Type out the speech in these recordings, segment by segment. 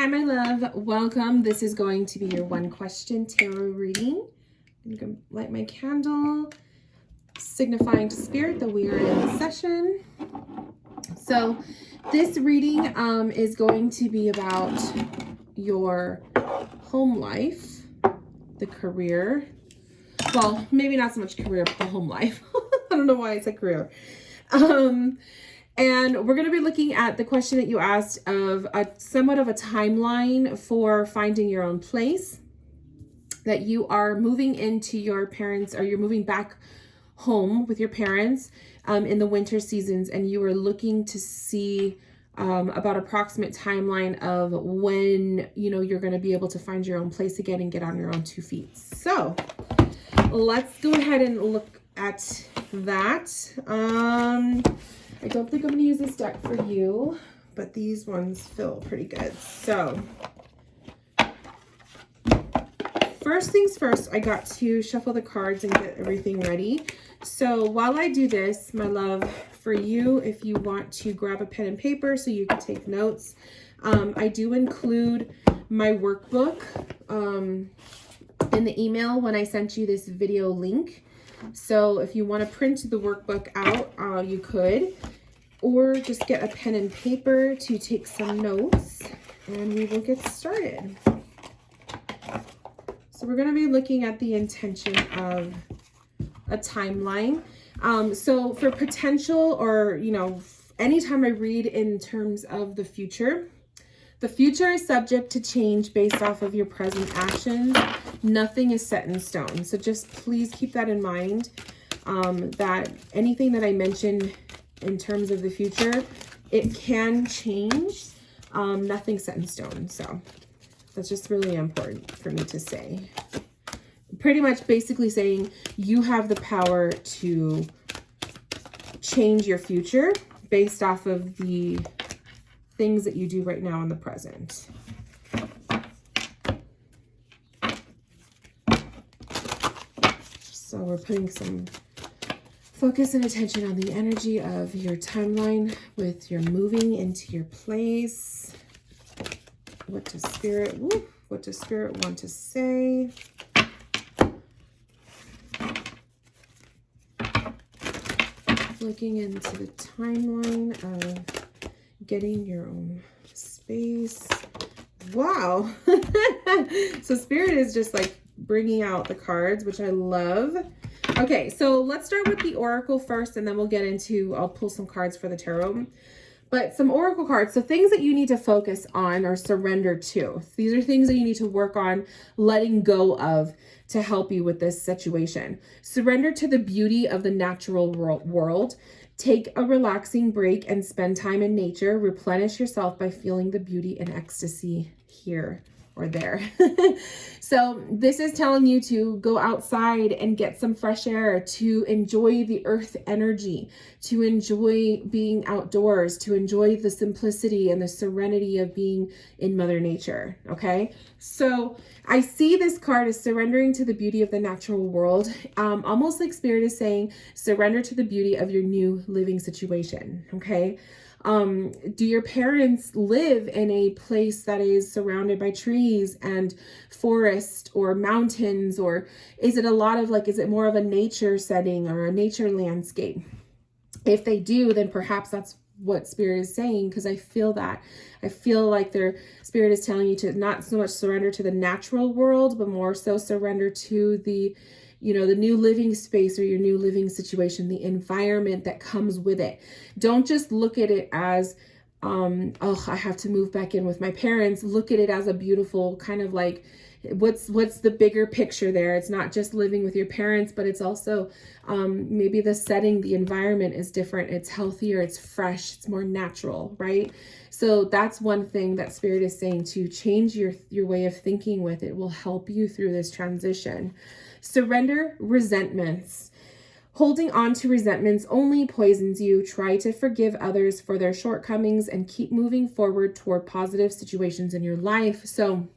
Hi, my love. Welcome. This is going to be your one question tarot reading. I'm going to light my candle, signifying to spirit that we are in session. So this reading is going to be about your home life, the career. Well, maybe not so much career, but the home life. I don't know why I said career. And we're going to be looking at the question that you asked of somewhat of a timeline for finding your own place, that you are moving into your parents, or you're moving back home with your parents in the winter seasons, and you are looking to see about approximate timeline of when you're going to be able to find your own place again and get on your own 2 feet. So let's go ahead and look at that. I don't think I'm going to use this deck for you, but these ones feel pretty good. So first things first, I got to shuffle the cards and get everything ready. So while I do this, my love, for you, if you want to grab a pen and paper so you can take notes, I do include my workbook in the email when I sent you this video link. So if you want to print the workbook out, you could, or just get a pen and paper to take some notes, and we will get started. So we're going to be looking at the intention of a timeline. So for potential, or, anytime I read in terms of the future is subject to change based off of your present actions. Nothing is set in stone. So just please keep that in mind, that anything that I mention in terms of the future, it can change. Nothing's set in stone. So that's just really important for me to say. Pretty much basically saying you have the power to change your future based off of the things that you do right now in the present. So we're putting some focus and attention on the energy of your timeline with your moving into your place. What does Spirit want to say? Looking into the timeline of getting your own space. Wow. So Spirit is just like bringing out the cards, which I love. Okay, so let's start with the Oracle first, and then we'll get into, I'll pull some cards for the Tarot. But some Oracle cards, so things that you need to focus on or surrender to. These are things that you need to work on letting go of to help you with this situation. Surrender to the beauty of the natural world. Take a relaxing break and spend time in nature. Replenish yourself by feeling the beauty and ecstasy here or there. So this is telling you to go outside and get some fresh air, to enjoy the earth energy, to enjoy being outdoors, to enjoy the simplicity and the serenity of being in Mother Nature. Okay, so I see this card as surrendering to the beauty of the natural world, almost like Spirit is saying surrender to the beauty of your new living situation. Okay, do your parents live in a place that is surrounded by trees and forest or mountains, or is it a lot of is it more of a nature setting or a nature landscape? If they do, then perhaps that's what Spirit is saying, because I feel that. I feel like their Spirit is telling you to not so much surrender to the natural world, but more so surrender to the the new living space or your new living situation, the environment that comes with it. Don't just look at it as, oh, I have to move back in with my parents. Look at it as a beautiful kind of what's the bigger picture there? It's not just living with your parents, but it's also maybe the setting, the environment is different. It's healthier, it's fresh, it's more natural, right? So that's one thing that Spirit is saying, to change your way of thinking with it will help you through this transition. Surrender resentments. Holding on to resentments only poisons you. Try to forgive others for their shortcomings and keep moving forward toward positive situations in your life. So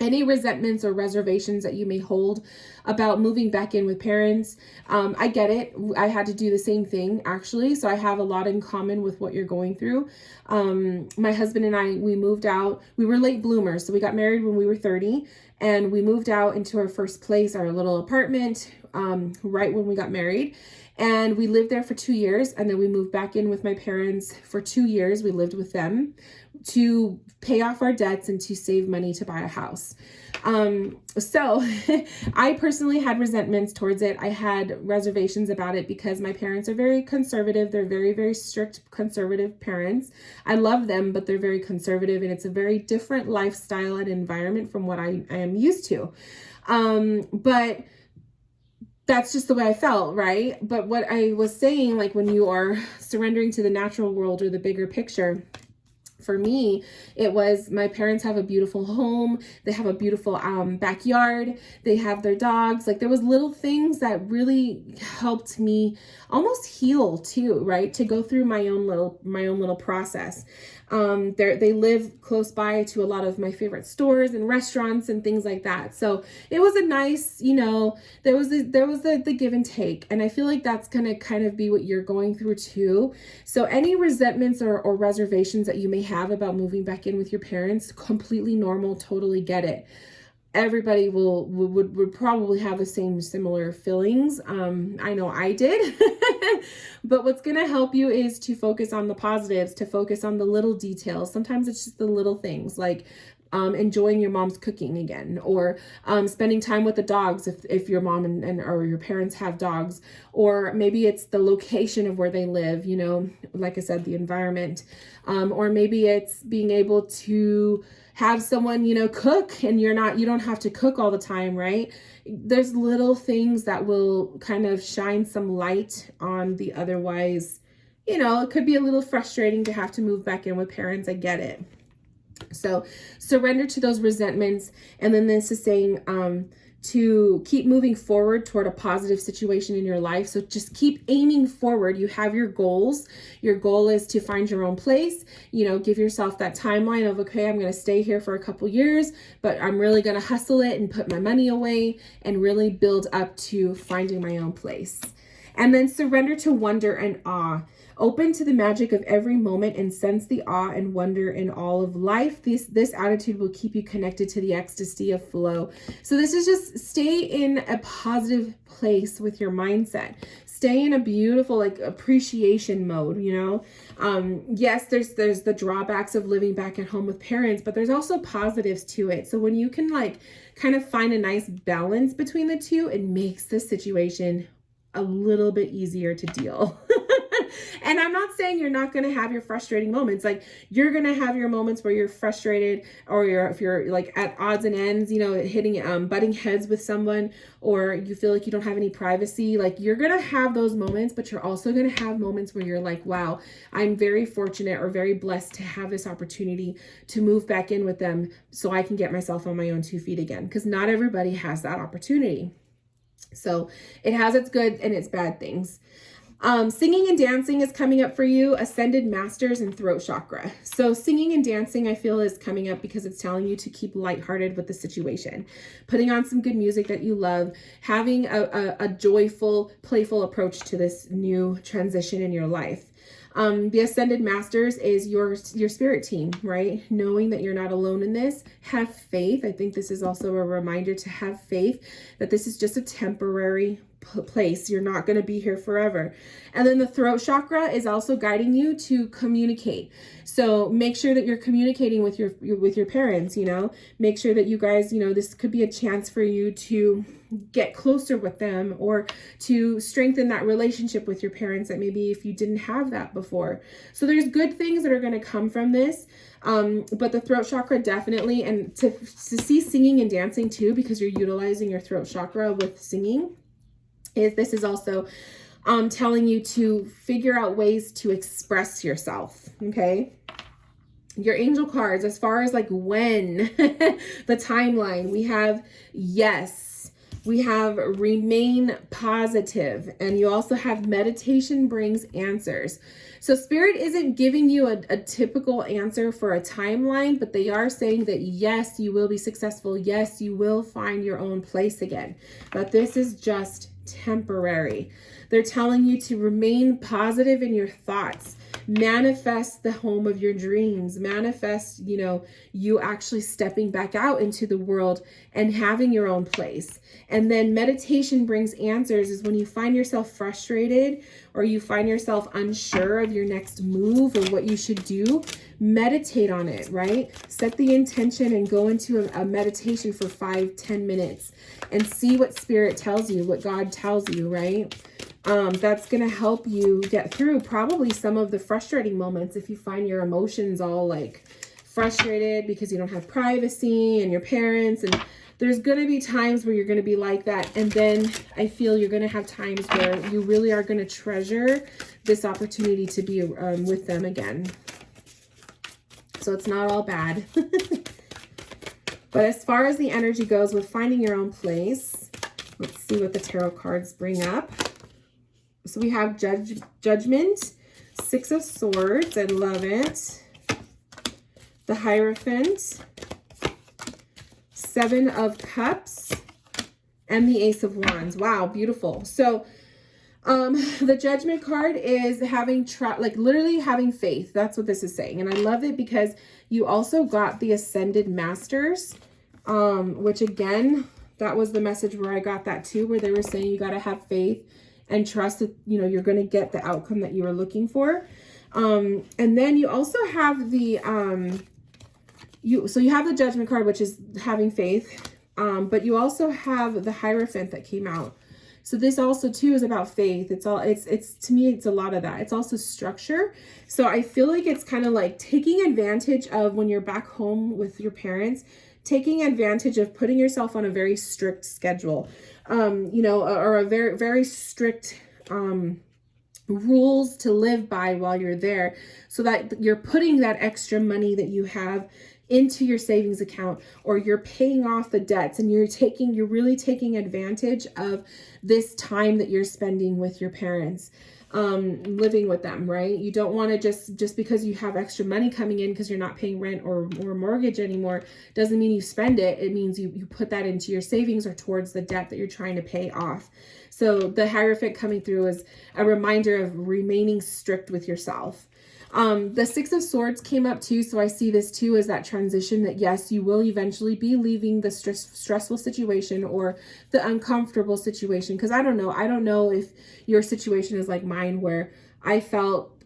any resentments or reservations that you may hold about moving back in with parents. I get it. I had to do the same thing, actually. So I have a lot in common with what you're going through. My husband and I, we moved out. We were late bloomers. So we got married when we were 30, and we moved out into our first place, our little apartment, right when we got married. And we lived there for 2 years, and then we moved back in with my parents for 2 years. We lived with them to pay off our debts and to save money to buy a house. So I personally had resentments towards it. I had reservations about it because my parents are very conservative. They're very, very strict conservative parents. I love them, but they're very conservative, and it's a very different lifestyle and environment from what I am used to. But that's just the way I felt, right? But what I was saying, like when you are surrendering to the natural world or the bigger picture, for me, it was my parents have a beautiful home. They have a beautiful backyard. They have their dogs. Like there was little things that really helped me almost heal too, right? To go through my own little process. They live close by to a lot of my favorite stores and restaurants and things like that. So it was a nice, there was the give and take. And I feel like that's going to kind of be what you're going through too. So any resentments or reservations that you may have about moving back in with your parents, completely normal, totally get it. Everybody would probably have the similar feelings. I know I did. But what's going to help you is to focus on the positives, to focus on the little details. Sometimes it's just the little things like enjoying your mom's cooking again, or spending time with the dogs if your mom or your parents have dogs, or maybe it's the location of where they live, like I said, the environment, or maybe it's being able to have someone, cook, and you don't have to cook all the time, right? There's little things that will kind of shine some light on the otherwise, it could be a little frustrating to have to move back in with parents. I get it. So surrender to those resentments. And then this is saying to keep moving forward toward a positive situation in your life. So just keep aiming forward. You have your goals. Your goal is to find your own place. Give yourself that timeline of, okay, I'm going to stay here for a couple years, but I'm really going to hustle it and put my money away and really build up to finding my own place. And then surrender to wonder and awe. Open to the magic of every moment and sense the awe and wonder in all of life. This attitude will keep you connected to the ecstasy of flow. So this is just stay in a positive place with your mindset. Stay in a beautiful, appreciation mode, Yes, there's the drawbacks of living back at home with parents, but there's also positives to it. So when you can kind of find a nice balance between the two, it makes the situation a little bit easier to deal. And I'm not saying you're not going to have your frustrating moments. You're going to have your moments where you're frustrated, or if you're at odds and ends, hitting, butting heads with someone, or you feel like you don't have any privacy. You're going to have those moments, but you're also going to have moments where you're like, wow, I'm very fortunate or very blessed to have this opportunity to move back in with them so I can get myself on my own 2 feet again. Because not everybody has that opportunity. So it has its good and its bad things. Singing and dancing is coming up for you, ascended masters and throat chakra. So singing and dancing, I feel, is coming up because it's telling you to keep lighthearted with the situation, putting on some good music that you love, having a joyful, playful approach to this new transition in your life. The Ascended Masters is your spirit team, right? Knowing that you're not alone in this. Have faith. I think this is also a reminder to have faith that this is just a temporary place. You're not going to be here forever. And then the throat chakra is also guiding you to communicate. So make sure that you're communicating with your parents, make sure that you guys, this could be a chance for you to get closer with them, or to strengthen that relationship with your parents that maybe if you didn't have that before. So there's good things that are going to come from this. But the throat chakra definitely, and to see singing and dancing too, because you're utilizing your throat chakra with singing, this is also telling you to figure out ways to express yourself. Okay. Your angel cards, as far as when, the timeline, we have yes, we have remain positive, and you also have meditation brings answers. So Spirit isn't giving you a typical answer for a timeline, but they are saying that yes, you will be successful. Yes, you will find your own place again. But this is just temporary. They're telling you to remain positive in your thoughts. Manifest the home of your dreams. Manifest, you actually stepping back out into the world and having your own place. And then meditation brings answers is when you find yourself frustrated or you find yourself unsure of your next move or what you should do, meditate on it, right? Set the intention and go into a meditation for 5-10 minutes and see what Spirit tells you, what God tells you, right? That's going to help you get through probably some of the frustrating moments if you find your emotions all like frustrated because you don't have privacy and your parents, and there's going to be times where you're going to be like that. And then I feel you're going to have times where you really are going to treasure this opportunity to be with them again. So it's not all bad. But as far as the energy goes with finding your own place, let's see what the tarot cards bring up. So we have Judgment, Six of Swords, I love it. The Hierophant, Seven of Cups, and the Ace of Wands. Wow, beautiful. So the Judgment card is having literally having faith. That's what this is saying. And I love it because you also got the Ascended Masters, which again, that was the message where I got that too, where they were saying you got to have faith and trust that, you're going to get the outcome that you were looking for. And then you also have the, you have the Judgment card, which is having faith. But you also have the Hierophant that came out. So this also too is about faith. It's to me, it's a lot of that. It's also structure. So I feel like it's kind of like taking advantage of when you're back home with your parents, taking advantage of putting yourself on a very strict schedule, or a very, very strict, rules to live by while you're there, so that you're putting that extra money that you have into your savings account, or you're paying off the debts, and you're really taking advantage of this time that you're spending with your parents, living with them, right? You don't want to just because you have extra money coming in because you're not paying rent or mortgage anymore, doesn't mean you spend it. It means you put that into your savings or towards the debt that you're trying to pay off. So the Hierophant coming through is a reminder of remaining strict with yourself. The Six of Swords came up too. So I see this too as that transition that yes, you will eventually be leaving the stressful situation or the uncomfortable situation. Cause I don't know if your situation is like mine, where I felt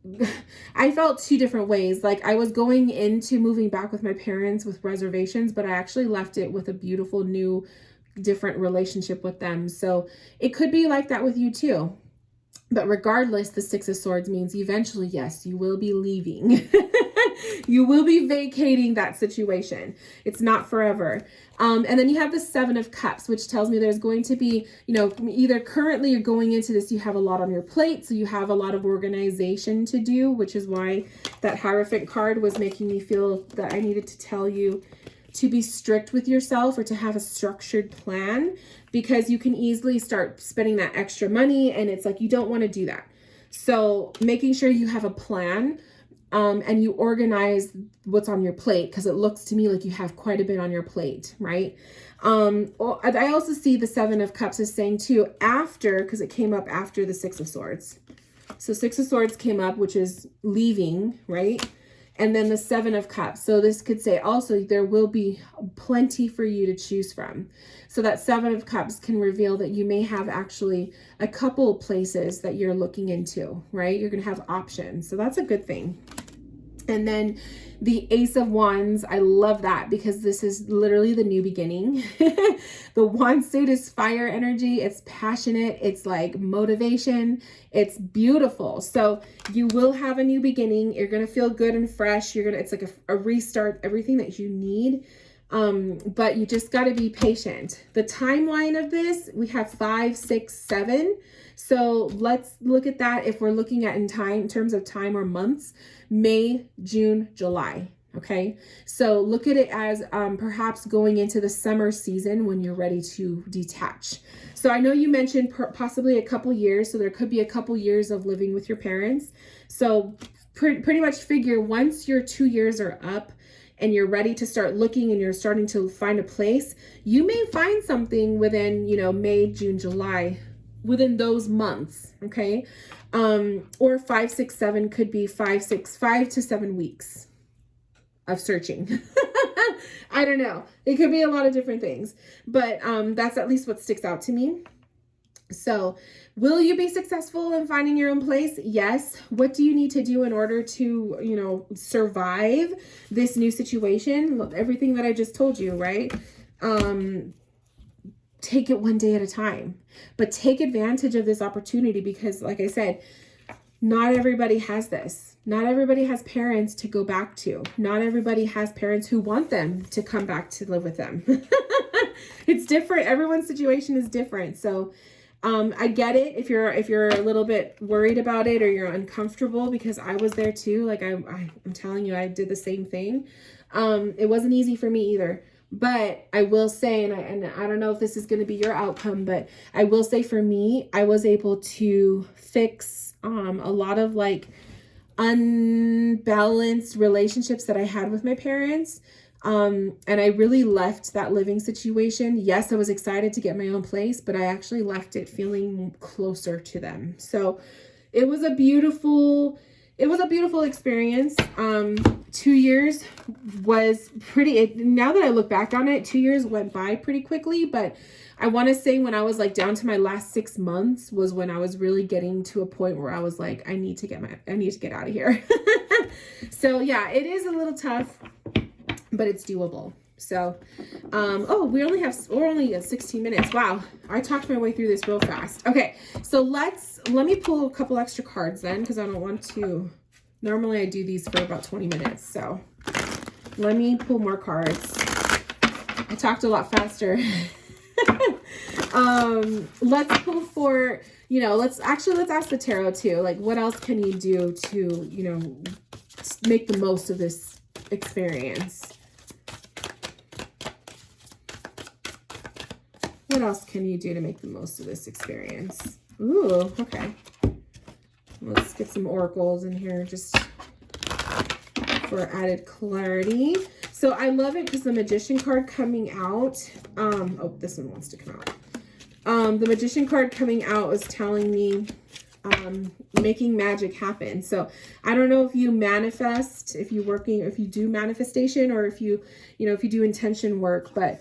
two different ways. Like I was going into moving back with my parents with reservations, but I actually left it with a beautiful new, different relationship with them. So it could be like that with you too. But regardless, the Six of Swords means eventually, yes, you will be leaving. You will be vacating that situation. It's not forever. And then you have the Seven of Cups, which tells me there's going to be, either currently you're going into this, you have a lot on your plate. So you have a lot of organization to do, which is why that Hierophant card was making me feel that I needed to tell you to be strict with yourself or to have a structured plan, because you can easily start spending that extra money and it's like you don't want to do that. So making sure you have a plan and you organize what's on your plate, because it looks to me like you have quite a bit on your plate, right? I also see the Seven of Cups as saying too, after, because it came up after the Six of Swords. So Six of Swords came up, which is leaving, right? And then the Seven of Cups. So this could say also there will be plenty for you to choose from. So that Seven of Cups can reveal that you may have actually a couple places that you're looking into, right? You're going to have options. So that's a good thing. And then the Ace of Wands, I love that because this is literally the new beginning. The wand suit is fire energy. It's passionate. It's like motivation. It's beautiful. So you will have a new beginning. You're going to feel good and fresh. It's like a restart, everything that you need. But you just got to be patient. The timeline of this, we have 5, 6, 7. So let's look at that. If we're looking at in terms of time or months, May, June, July. Okay. So look at it as perhaps going into the summer season when you're ready to detach. So I know you mentioned possibly a couple years. So there could be a couple years of living with your parents. So pretty much figure once your 2 years are up and you're ready to start looking and you're starting to find a place, you may find something within, May, June, July, within those months. Okay. Or 5, 6, 7 could be 5 to 7 weeks of searching. I don't know. It could be a lot of different things, but that's at least what sticks out to me. So will you be successful in finding your own place? Yes. What do you need to do in order to, survive this new situation? Everything that I just told you, right? Take it one day at a time, but take advantage of this opportunity because, like I said, not everybody has this. Not everybody has parents to go back to. Not everybody has parents who want them to come back to live with them. It's different. Everyone's situation is different. So I get it if you're a little bit worried about it or you're uncomfortable, because I was there too. Like I'm telling you, I did the same thing. It wasn't easy for me either. But I will say, and I don't know if this is going to be your outcome, but I will say for me, I was able to fix a lot of like unbalanced relationships that I had with my parents. And I really left that living situation. Yes, I was excited to get my own place, but I actually left it feeling closer to them. So it was a beautiful experience. 2 years was now that I look back on it, 2 years went by pretty quickly, but I want to say when I was like down to my last 6 months was when I was really getting to a point where I was like, I need to get out of here. So yeah, it is a little tough, but it's doable. So, we're only at 16 minutes. Wow. I talked my way through this real fast. Okay. So let me pull a couple extra cards then, because I don't want to, normally I do these for about 20 minutes. So let me pull more cards. I talked a lot faster. Let's pull for, let's ask the tarot too. Like, what else can you do to, make the most of this experience? What else can you do to make the most of this experience? Ooh, okay. Let's get some oracles in here just for added clarity. So I love it because the Magician card coming out. This one wants to come out. The Magician card coming out is telling me making magic happen. So I don't know if you manifest, if you do manifestation, or if you do intention work, but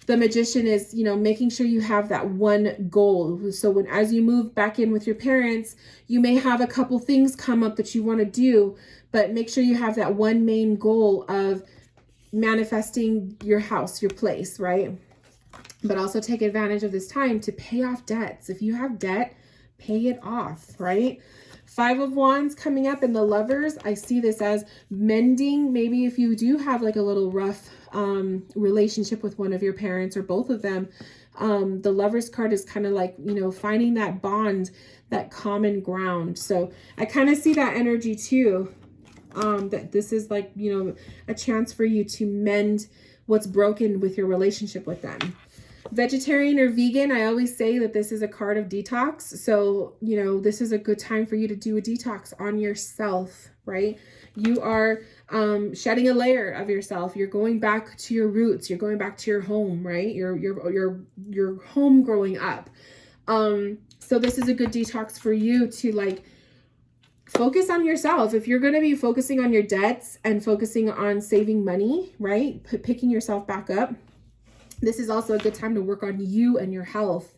the Magician is, making sure you have that one goal. So as you move back in with your parents, you may have a couple things come up that you want to do, but make sure you have that one main goal of manifesting your house, your place, right? But also take advantage of this time to pay off debts. If you have debt, pay it off, right? 5 of Wands coming up, and the Lovers, I see this as mending. Maybe if you do have like a little rough relationship with one of your parents or both of them, the Lovers card is kind of like, finding that bond, that common ground. So I kind of see that energy too, that this is like, a chance for you to mend what's broken with your relationship with them. Vegetarian or vegan, I always say that this is a card of detox. So, this is a good time for you to do a detox on yourself, right? You are shedding a layer of yourself. You're going back to your roots. You're going back to your home, right? Your home growing up. So this is a good detox for you to like focus on yourself. If you're going to be focusing on your debts and focusing on saving money, right? Picking yourself back up. This is also a good time to work on you and your health.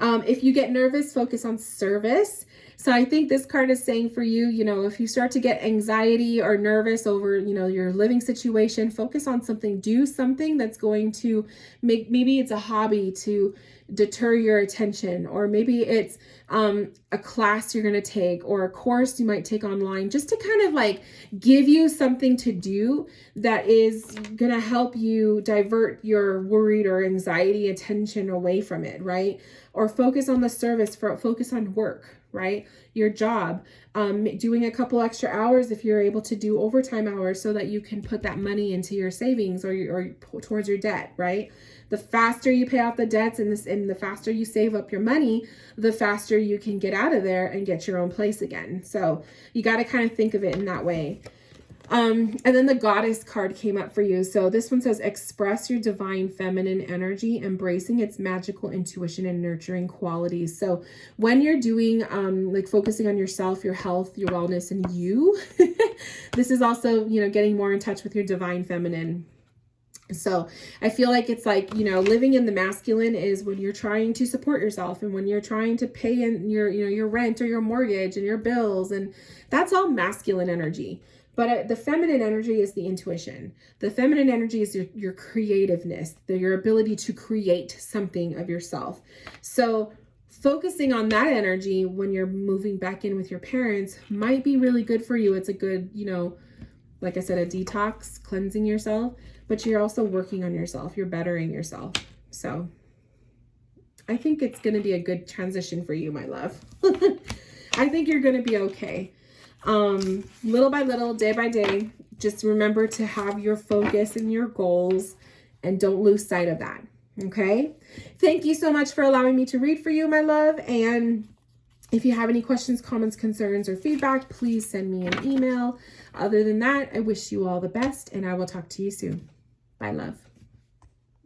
If you get nervous, focus on service. So I think this card is saying for you, if you start to get anxiety or nervous over, your living situation, focus on something. Do something that's going to maybe it's a hobby to deter your attention, or maybe it's a class you're going to take or a course you might take online, just to kind of like give you something to do that is going to help you divert your worried or anxiety attention away from it, right? Or focus on the service, focus on work, right? Your job, doing a couple extra hours if you're able to do overtime hours so that you can put that money into your savings or towards your debt, right? The faster you pay off the debts and the faster you save up your money, the faster you can get out of there and get your own place again. So you got to kind of think of it in that way. And then the Goddess card came up for you. So this one says, express your divine feminine energy, embracing its magical intuition and nurturing qualities. So when you're doing, like focusing on yourself, your health, your wellness, and you, this is also, you know, getting more in touch with your divine feminine. So I feel like it's like, you know, living in the masculine is when you're trying to support yourself and when you're trying to pay in your, you know, your rent or your mortgage and your bills, and that's all masculine energy. But the feminine energy is the intuition. The feminine energy is your creativeness, your ability to create something of yourself. So focusing on that energy when you're moving back in with your parents might be really good for you. It's a good, you know, like I said, a detox, cleansing yourself, but you're also working on yourself. You're bettering yourself. So I think it's going to be a good transition for you, my love. I think you're going to be okay. Little by little, day by day, just remember to have your focus and your goals and don't lose sight of that. Okay. Thank you so much for allowing me to read for you, my love. And if you have any questions, comments, concerns, or feedback, please send me an email. Other than that, I wish you all the best and I will talk to you soon. Bye, love.